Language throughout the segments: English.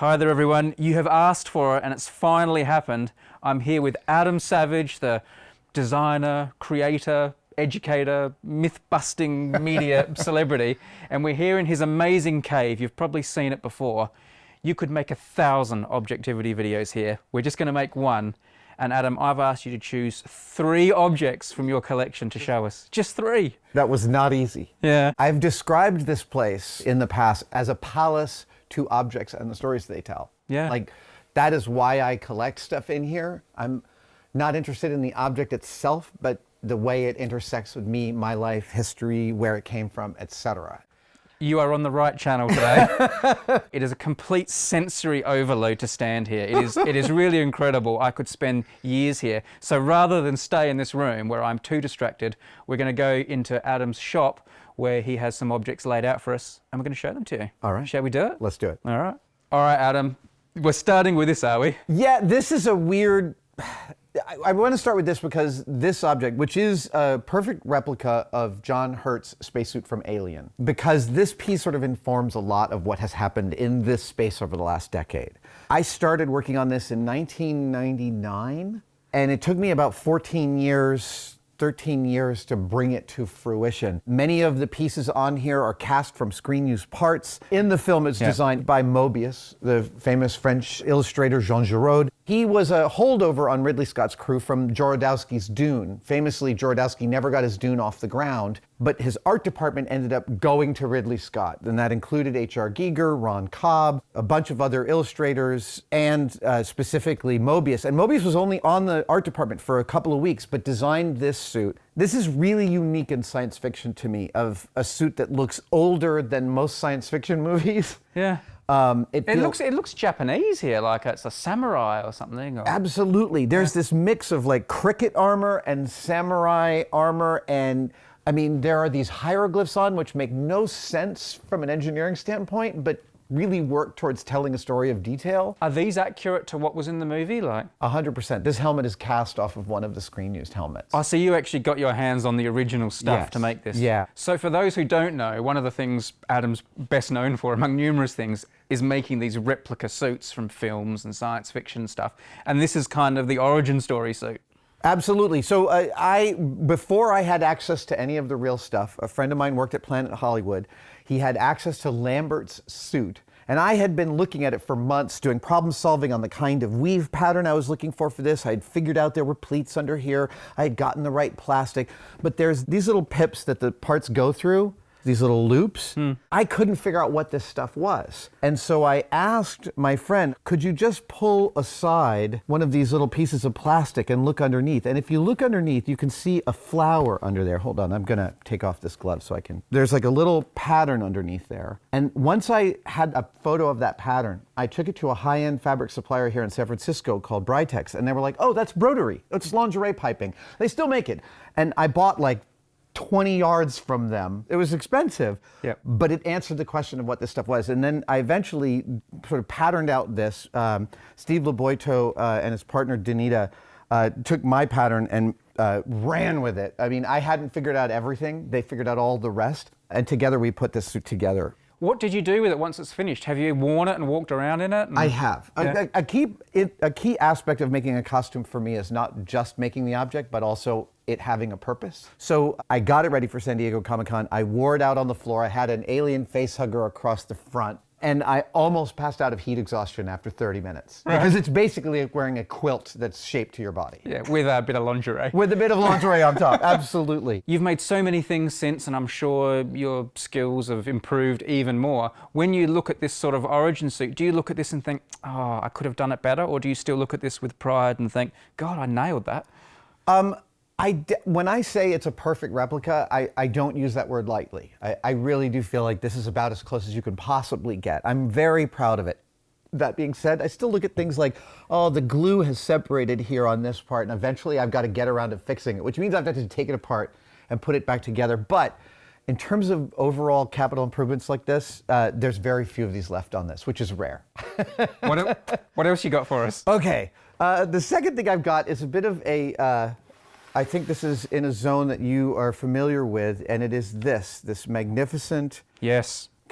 Hi there, everyone. You have asked for it, and it's finally happened. I'm here with Adam Savage, the designer, creator, educator, myth-busting media celebrity, and we're here in his amazing cave. You've probably seen it before. You could make 1,000 Objectivity videos here. We're just going to make one. And Adam, I've asked you to choose 3 objects from your collection to show us. Just 3. That was not easy. Yeah. I've described this place in the past as a palace to objects and the stories they tell. Yeah. Like, that is why I collect stuff in here. I'm not interested in the object itself, but the way it intersects with me, my life, history, where it came from, etc. You are on the right channel today. It is a complete sensory overload to stand here. It is really incredible. I could spend years here. So rather than stay in this room where I'm too distracted, we're going to go into Adam's shop where he has some objects laid out for us, and we're going to show them to you. All right. Shall we do it? Let's do it. All right. All right, Adam. We're starting with this, are we? Yeah, this is a weird... I want to start with this because this object, which is a perfect replica of John Hurt's spacesuit from Alien, because this piece sort of informs a lot of what has happened in this space over the last decade. I started working on this in 1999, and it took me about 13 years to bring it to fruition. Many of the pieces on here are cast from screen-used parts. In the film, it's designed by Mobius, the famous French illustrator Jean Giraud. He was a holdover on Ridley Scott's crew from Jodorowsky's Dune. Famously, Jodorowsky never got his Dune off the ground, but his art department ended up going to Ridley Scott. And that included H.R. Giger, Ron Cobb, a bunch of other illustrators, and specifically Mobius. And Mobius was only on the art department for a couple of weeks, but designed this suit. This is really unique in science fiction to me, of a suit that looks older than most science fiction movies. Yeah. It looks Japanese here, like it's a samurai or something. Or... Absolutely. There's this mix of like cricket armor and samurai armor, and I mean, there are these hieroglyphs on which make no sense from an engineering standpoint, but really work towards telling a story of detail. Are these accurate to what was in the movie? 100%. This helmet is cast off of one of the screen-used helmets. Oh, so you actually got your hands on the original stuff to make this? Yeah. So for those who don't know, one of the things Adam's best known for, among numerous things, is making these replica suits from films and science fiction stuff. And this is kind of the origin story suit. Absolutely. So before I had access to any of the real stuff, a friend of mine worked at Planet Hollywood. He had access to Lambert's suit. And I had been looking at it for months, doing problem solving on the kind of weave pattern I was looking for this. I had figured out there were pleats under here. I had gotten the right plastic. But there's these little pips that the parts go through, these little loops. I couldn't figure out what this stuff was. And so I asked my friend, could you just pull aside one of these little pieces of plastic and look underneath? And if you look underneath, you can see a flower under there. Hold on, I'm gonna take off this glove so I can. There's like a little pattern underneath there. And once I had a photo of that pattern, I took it to a high-end fabric supplier here in San Francisco called Britex. And they were like, oh, that's broderie. It's lingerie piping. They still make it. And I bought like 20 yards from them. It was expensive, but it answered the question of what this stuff was. And then I eventually sort of patterned out this. Steve Laboyteaux and his partner Danita took my pattern and ran with it. I mean, I hadn't figured out everything. They figured out all the rest. And together we put this suit together. What did you do with it once it's finished? Have you worn it and walked around in it? I have. Yeah. A key aspect of making a costume for me is not just making the object, but also it having a purpose. So I got it ready for San Diego Comic-Con. I wore it out on the floor. I had an alien face hugger across the front. And I almost passed out of heat exhaustion after 30 minutes. Right. Because it's basically like wearing a quilt that's shaped to your body. Yeah, with a bit of lingerie. With a bit of lingerie on top, absolutely. You've made so many things since, and I'm sure your skills have improved even more. When you look at this sort of origin suit, do you look at this and think, oh, I could have done it better? Or do you still look at this with pride and think, God, I nailed that? When I say it's a perfect replica, I don't use that word lightly. I really do feel like this is about as close as you can possibly get. I'm very proud of it. That being said, I still look at things like, oh, the glue has separated here on this part, and eventually I've got to get around to fixing it, which means I've got to take it apart and put it back together. But in terms of overall capital improvements like this, there's very few of these left on this, which is rare. What else you got for us? Okay. The second thing I've got is a bit of a... I think this is in a zone that you are familiar with, and it is this magnificent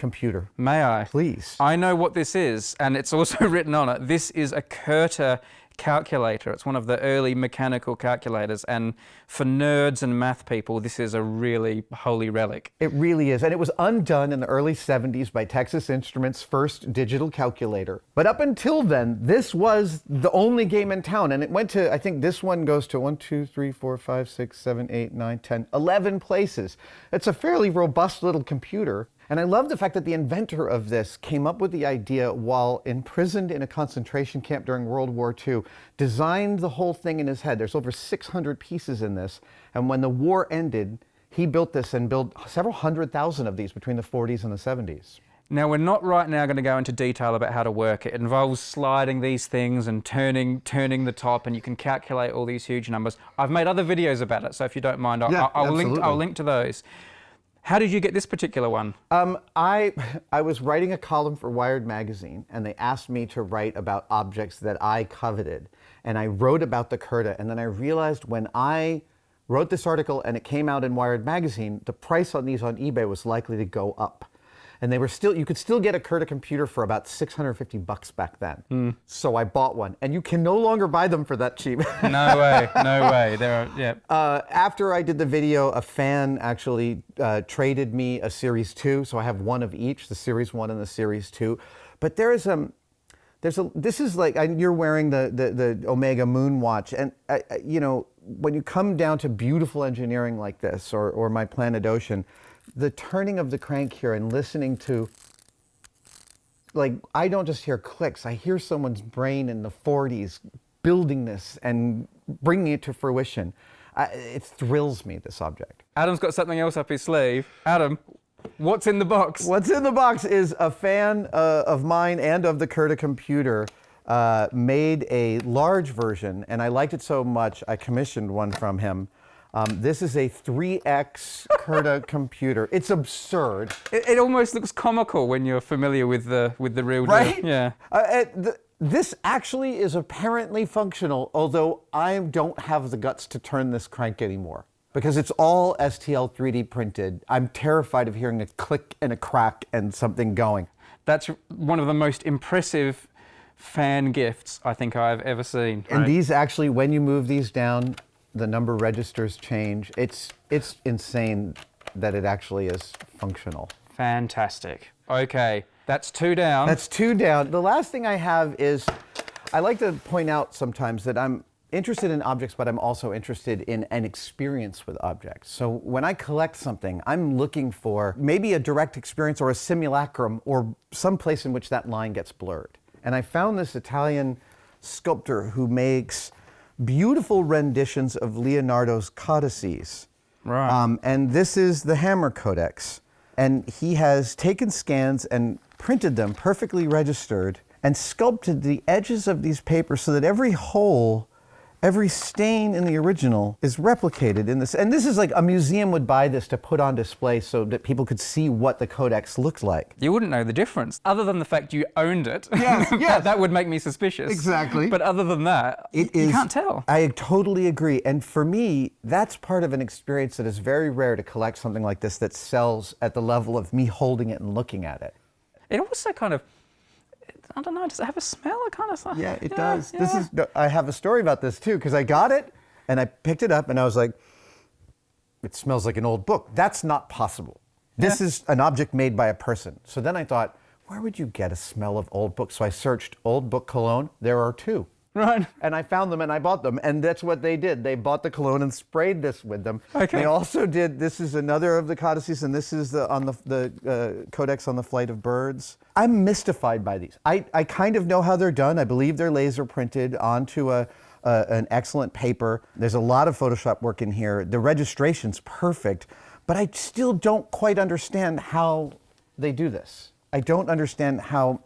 computer. May I? Please. I know what this is, and it's also written on it. This is a Curta Calculator. It's one of the early mechanical calculators, and for nerds and math people, this is a really holy relic. It really is, and it was undone in the early 70s by Texas Instruments' first digital calculator. But up until then, this was the only game in town, and it went to, I think this one goes to 1, 2, 3, 4, 5, 6, 7, 8, 9, 10, 11 places. It's a fairly robust little computer. And I love the fact that the inventor of this came up with the idea while imprisoned in a concentration camp during World War II, designed the whole thing in his head. There's over 600 pieces in this. And when the war ended, he built this and built several 100,000 of these between the 40s and the 70s. Now, we're not right now going to go into detail about how to work it. It involves sliding these things and turning the top, and you can calculate all these huge numbers. I've made other videos about it, so if you don't mind, I'll link to those. How did you get this particular one? I was writing a column for Wired magazine, and they asked me to write about objects that I coveted. And I wrote about the Curta, and then I realized when I wrote this article and it came out in Wired magazine, the price on these on eBay was likely to go up. And they were still, you could still get a Curta computer for about $650 back then. So I bought one, and you can no longer buy them for that cheap. No way, no way. After I did the video, a fan actually traded me a Series 2, so I have one of each, the Series 1 and the Series 2. But this is like, you're wearing the Omega Moon watch, and you know, when you come down to beautiful engineering like this, or my Planet Ocean, the turning of the crank here and listening to, like, I don't just hear clicks, I hear someone's brain in the 40s building this and bringing it to fruition. It thrills me, this object. Adam's got something else up his sleeve. Adam, what's in the box? What's in the box is a fan of mine and of the Curta computer made a large version, and I liked it so much I commissioned one from him. This is a 3X Curta computer. It's absurd. It almost looks comical when you're familiar with the real deal. Right? Yeah. This actually is apparently functional, although I don't have the guts to turn this crank anymore. Because it's all STL 3D printed. I'm terrified of hearing a click and a crack and something going. That's one of the most impressive fan gifts I think I've ever seen. And these actually, when you move these down, the number registers change. It's insane that it actually is functional. Fantastic. Okay, that's 2 down. That's 2 down. The last thing I have is, I like to point out sometimes that I'm interested in objects, but I'm also interested in an experience with objects. So when I collect something, I'm looking for maybe a direct experience or a simulacrum or some place in which that line gets blurred. And I found this Italian sculptor who makes beautiful renditions of Leonardo's codices. Right. And this is the Hammer Codex. And he has taken scans and printed them perfectly registered and sculpted the edges of these papers so that every hole, every stain in the original is replicated in this. And this is like a museum would buy this to put on display so that people could see what the codex looked like. You wouldn't know the difference, other than the fact you owned it. Yes. That would make me suspicious. Exactly. But other than that, you can't tell. I totally agree. And for me, that's part of an experience that is very rare to collect something like this that sells at the level of me holding it and looking at it. It also kind of, I don't know, does it have a smell? It kind of. Yeah, it does. Yeah. I have a story about this too, because I got it and I picked it up and I was like, it smells like an old book. That's not possible. This is an object made by a person. So then I thought, where would you get a smell of old books? So I searched old book cologne. There are 2. Right. And I found them and I bought them. And that's what they did. They bought the cologne and sprayed this with them. Okay. They also did, this is another of the codices, and this is on the codex on the flight of birds. I'm mystified by these. I kind of know how they're done. I believe they're laser printed onto an excellent paper. There's a lot of Photoshop work in here. The registration's perfect, but I still don't quite understand how they do this. I don't understand how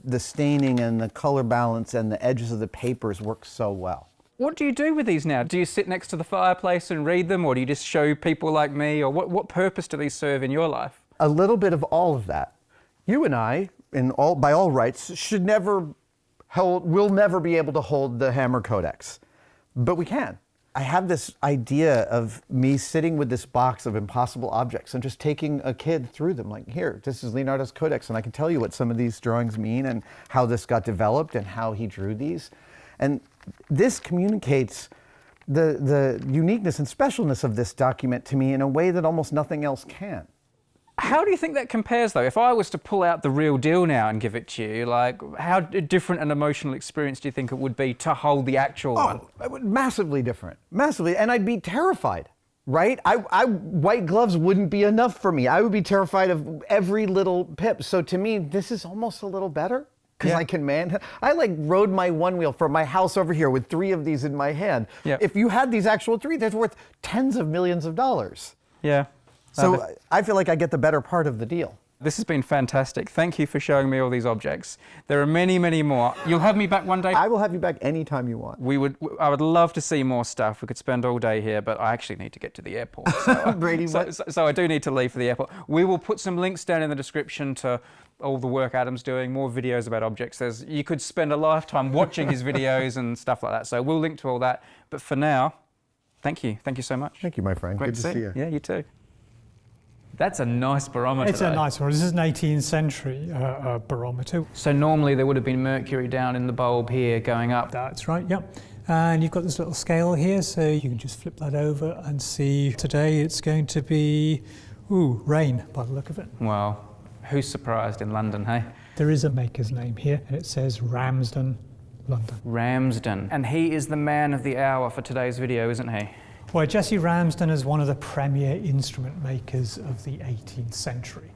the staining and the color balance and the edges of the papers work so well. What do you do with these now? Do you sit next to the fireplace and read them, or do you just show people like me, or what purpose do these serve in your life? A little bit of all of that. You and I, by all rights, will never be able to hold the Hammer Codex, but we can. I have this idea of me sitting with this box of impossible objects and just taking a kid through them. Like, here, this is Leonardo's codex, and I can tell you what some of these drawings mean and how this got developed and how he drew these. And this communicates the uniqueness and specialness of this document to me in a way that almost nothing else can. How do you think that compares, though? If I was to pull out the real deal now and give it to you, like, how different an emotional experience do you think it would be to hold the actual one? Massively different. Massively. And I'd be terrified, right? White gloves wouldn't be enough for me. I would be terrified of every little pip. So to me, this is almost a little better. Because I can I like rode my one wheel from my house over here with 3 of these in my hand. Yep. If you had these actual 3, they're worth tens of millions of dollars. Yeah. So I feel like I get the better part of the deal. This has been fantastic. Thank you for showing me all these objects. There are many, many more. You'll have me back one day? I will have you back anytime you want. I would love to see more stuff. We could spend all day here, but I actually need to get to the airport. So, Brady, so I do need to leave for the airport. We will put some links down in the description to all the work Adam's doing, more videos about objects. You could spend a lifetime watching his videos and stuff like that. So we'll link to all that. But for now, thank you. Thank you so much. Thank you, my friend. Great Good to see you. Yeah, you too. That's a nice barometer. It's a nice one. This is an 18th century barometer. So normally there would have been mercury down in the bulb here going up. That's right, yep. And you've got this little scale here, so you can just flip that over and see today it's going to be, rain by the look of it. Well, who's surprised in London, hey? There is a maker's name here, and it says Ramsden, London. Ramsden. And he is the man of the hour for today's video, isn't he? Well, Jesse Ramsden is one of the premier instrument makers of the 18th century.